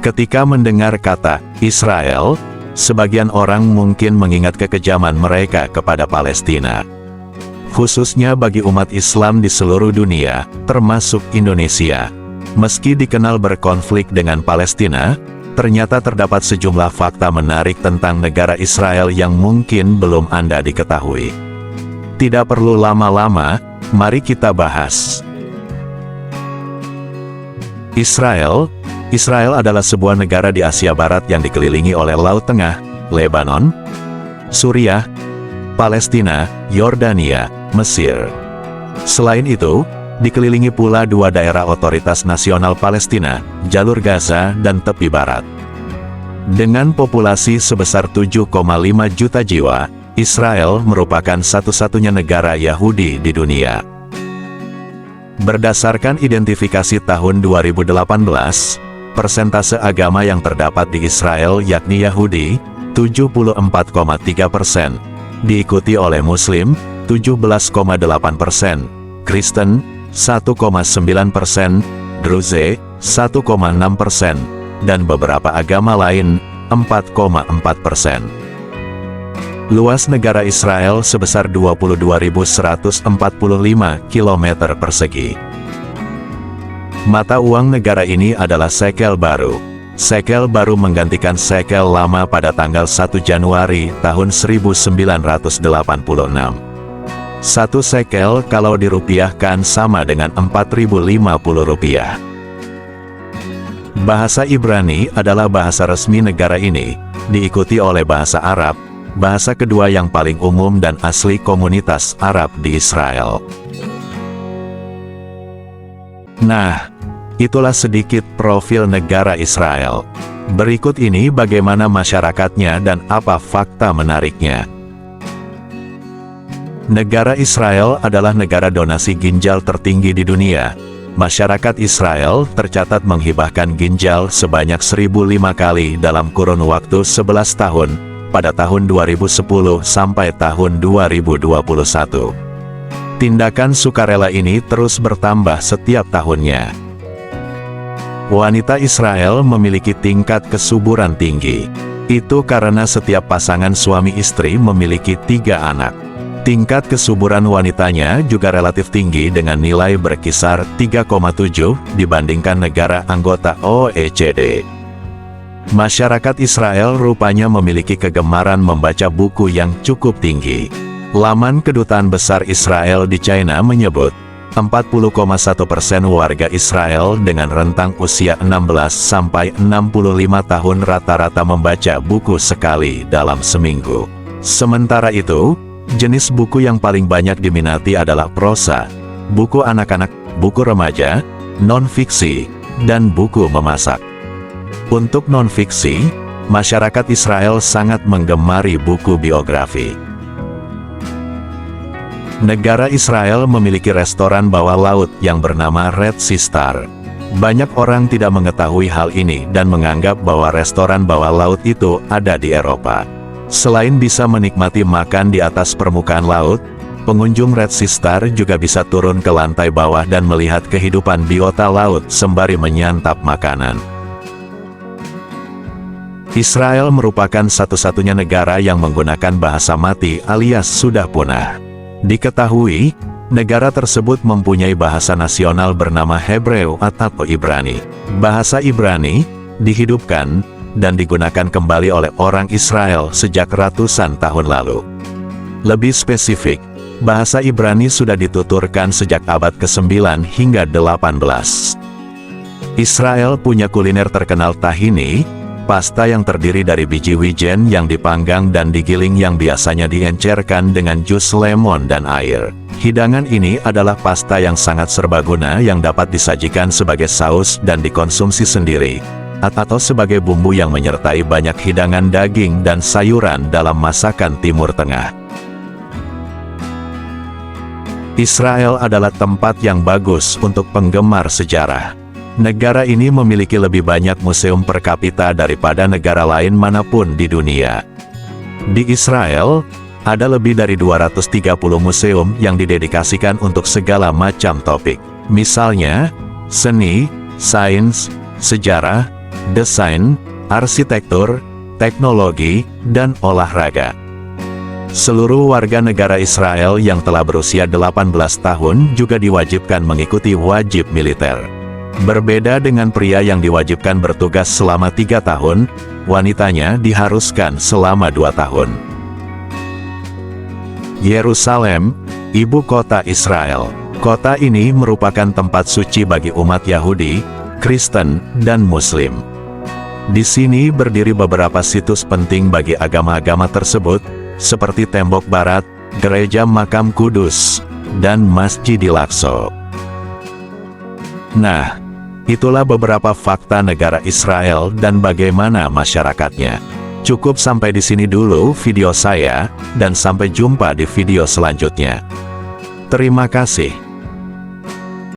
Ketika mendengar kata Israel, sebagian orang mungkin mengingat kekejaman mereka kepada Palestina. Khususnya bagi umat Islam di seluruh dunia, termasuk Indonesia. Meski dikenal berkonflik dengan Palestina, ternyata terdapat sejumlah fakta menarik tentang negara Israel yang mungkin belum Anda diketahui. Tidak perlu lama-lama, mari kita bahas. Israel adalah sebuah negara di Asia Barat yang dikelilingi oleh Laut Tengah, Lebanon, Suriah, Palestina, Yordania, Mesir. Selain itu, dikelilingi pula dua daerah otoritas nasional Palestina, Jalur Gaza dan tepi barat. Dengan populasi sebesar 7,5 juta jiwa, Israel merupakan satu-satunya negara Yahudi di dunia. Berdasarkan identifikasi tahun 2018, persentase agama yang terdapat di Israel yakni Yahudi, 74,3%, diikuti oleh Muslim, 17,8%, Kristen, 1,9%, Druze, 1,6%, dan beberapa agama lain, 4,4%. Luas negara Israel sebesar 22.145 km persegi. Mata uang negara ini adalah shekel baru. Shekel baru menggantikan shekel lama pada tanggal 1 Januari tahun 1986. Satu shekel kalau dirupiahkan sama dengan 4.050 rupiah. Bahasa Ibrani adalah bahasa resmi negara ini, diikuti oleh bahasa Arab, bahasa kedua yang paling umum dan asli komunitas Arab di Israel. Nah, itulah sedikit profil negara Israel. Berikut ini bagaimana masyarakatnya dan apa fakta menariknya. Negara Israel adalah negara donasi ginjal tertinggi di dunia. Masyarakat Israel tercatat menghibahkan ginjal sebanyak 1.005 kali dalam kurun waktu 11 tahun, pada tahun 2010 sampai tahun 2021. Tindakan sukarela ini terus bertambah setiap tahunnya. Wanita Israel memiliki tingkat kesuburan tinggi. Itu karena setiap pasangan suami istri memiliki 3 anak. Tingkat kesuburan wanitanya juga relatif tinggi dengan nilai berkisar 3,7 dibandingkan negara anggota OECD. Masyarakat Israel rupanya memiliki kegemaran membaca buku yang cukup tinggi. Laman Kedutaan Besar Israel di China menyebut, 40,1% warga Israel dengan rentang usia 16 sampai 65 tahun rata-rata membaca buku sekali dalam seminggu. Sementara itu, jenis buku yang paling banyak diminati adalah prosa, buku anak-anak, buku remaja, non-fiksi, dan buku memasak. Untuk non-fiksi, masyarakat Israel sangat menggemari buku biografi. Negara Israel memiliki restoran bawah laut yang bernama Red Sea Star. Banyak orang tidak mengetahui hal ini dan menganggap bahwa restoran bawah laut itu ada di Eropa. Selain bisa menikmati makan di atas permukaan laut, pengunjung Red Sea Star juga bisa turun ke lantai bawah dan melihat kehidupan biota laut sembari menyantap makanan. Israel merupakan satu-satunya negara yang menggunakan bahasa mati alias sudah punah. Diketahui, negara tersebut mempunyai bahasa nasional bernama Hebreu atau Ibrani. Bahasa Ibrani dihidupkan dan digunakan kembali oleh orang Israel sejak ratusan tahun lalu. Lebih spesifik, bahasa Ibrani sudah dituturkan sejak abad ke-9 hingga 18. Israel punya kuliner terkenal tahini, pasta yang terdiri dari biji wijen yang dipanggang dan digiling yang biasanya diencerkan dengan jus lemon dan air. Hidangan ini adalah pasta yang sangat serbaguna yang dapat disajikan sebagai saus dan dikonsumsi sendiri, atau sebagai bumbu yang menyertai banyak hidangan daging dan sayuran dalam masakan Timur Tengah. Israel adalah tempat yang bagus untuk penggemar sejarah. Negara ini memiliki lebih banyak museum per kapita daripada negara lain manapun di dunia. Di Israel, ada lebih dari 230 museum yang didedikasikan untuk segala macam topik. Misalnya, seni, sains, sejarah, desain, arsitektur, teknologi, dan olahraga. Seluruh warga negara Israel yang telah berusia 18 tahun juga diwajibkan mengikuti wajib militer. Berbeda dengan pria yang diwajibkan bertugas selama 3 tahun, wanitanya diharuskan selama 2 tahun. Yerusalem, ibu kota Israel. Kota ini merupakan tempat suci bagi umat Yahudi, Kristen, dan Muslim. Di sini berdiri beberapa situs penting bagi agama-agama tersebut, seperti Tembok Barat, Gereja Makam Kudus, dan Masjidil Aqsa. Nah, itulah beberapa fakta negara Israel dan bagaimana masyarakatnya. Cukup sampai di sini dulu video saya, dan sampai jumpa di video selanjutnya. Terima kasih.